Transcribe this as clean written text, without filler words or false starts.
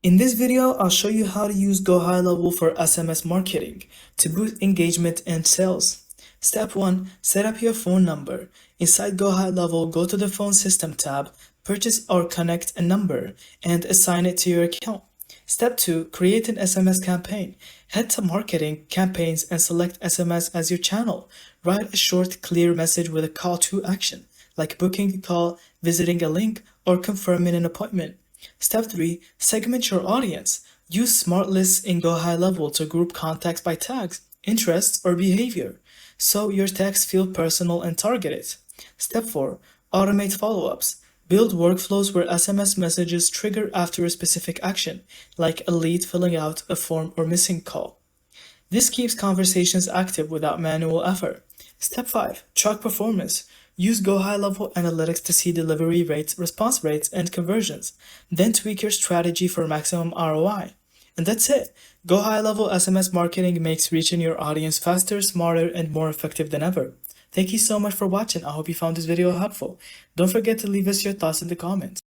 In this video, I'll show you how to use GoHighLevel for SMS marketing to boost engagement and sales. Step 1. Set up your phone number. Inside GoHighLevel, go to the Phone System tab, purchase or connect a number, and assign it to your account. Step 2. Create an SMS campaign. Head to Marketing, Campaigns, and select SMS as your channel. Write a short, clear message with a call to action, like booking a call, visiting a link, or confirming an appointment. Step 3. Segment your audience. Use smart lists in GoHighLevel to group contacts by tags, interests, or behavior, so your texts feel personal and targeted. Step 4. Automate follow-ups. Build workflows where SMS messages trigger after a specific action, like a lead filling out a form or missing call. This keeps conversations active without manual effort. Step 5. Track performance. Use GoHighLevel analytics to see delivery rates, response rates, and conversions. Then tweak your strategy for maximum ROI. And that's it. GoHighLevel SMS marketing makes reaching your audience faster, smarter, and more effective than ever. Thank you so much for watching. I hope you found this video helpful. Don't forget to leave us your thoughts in the comments.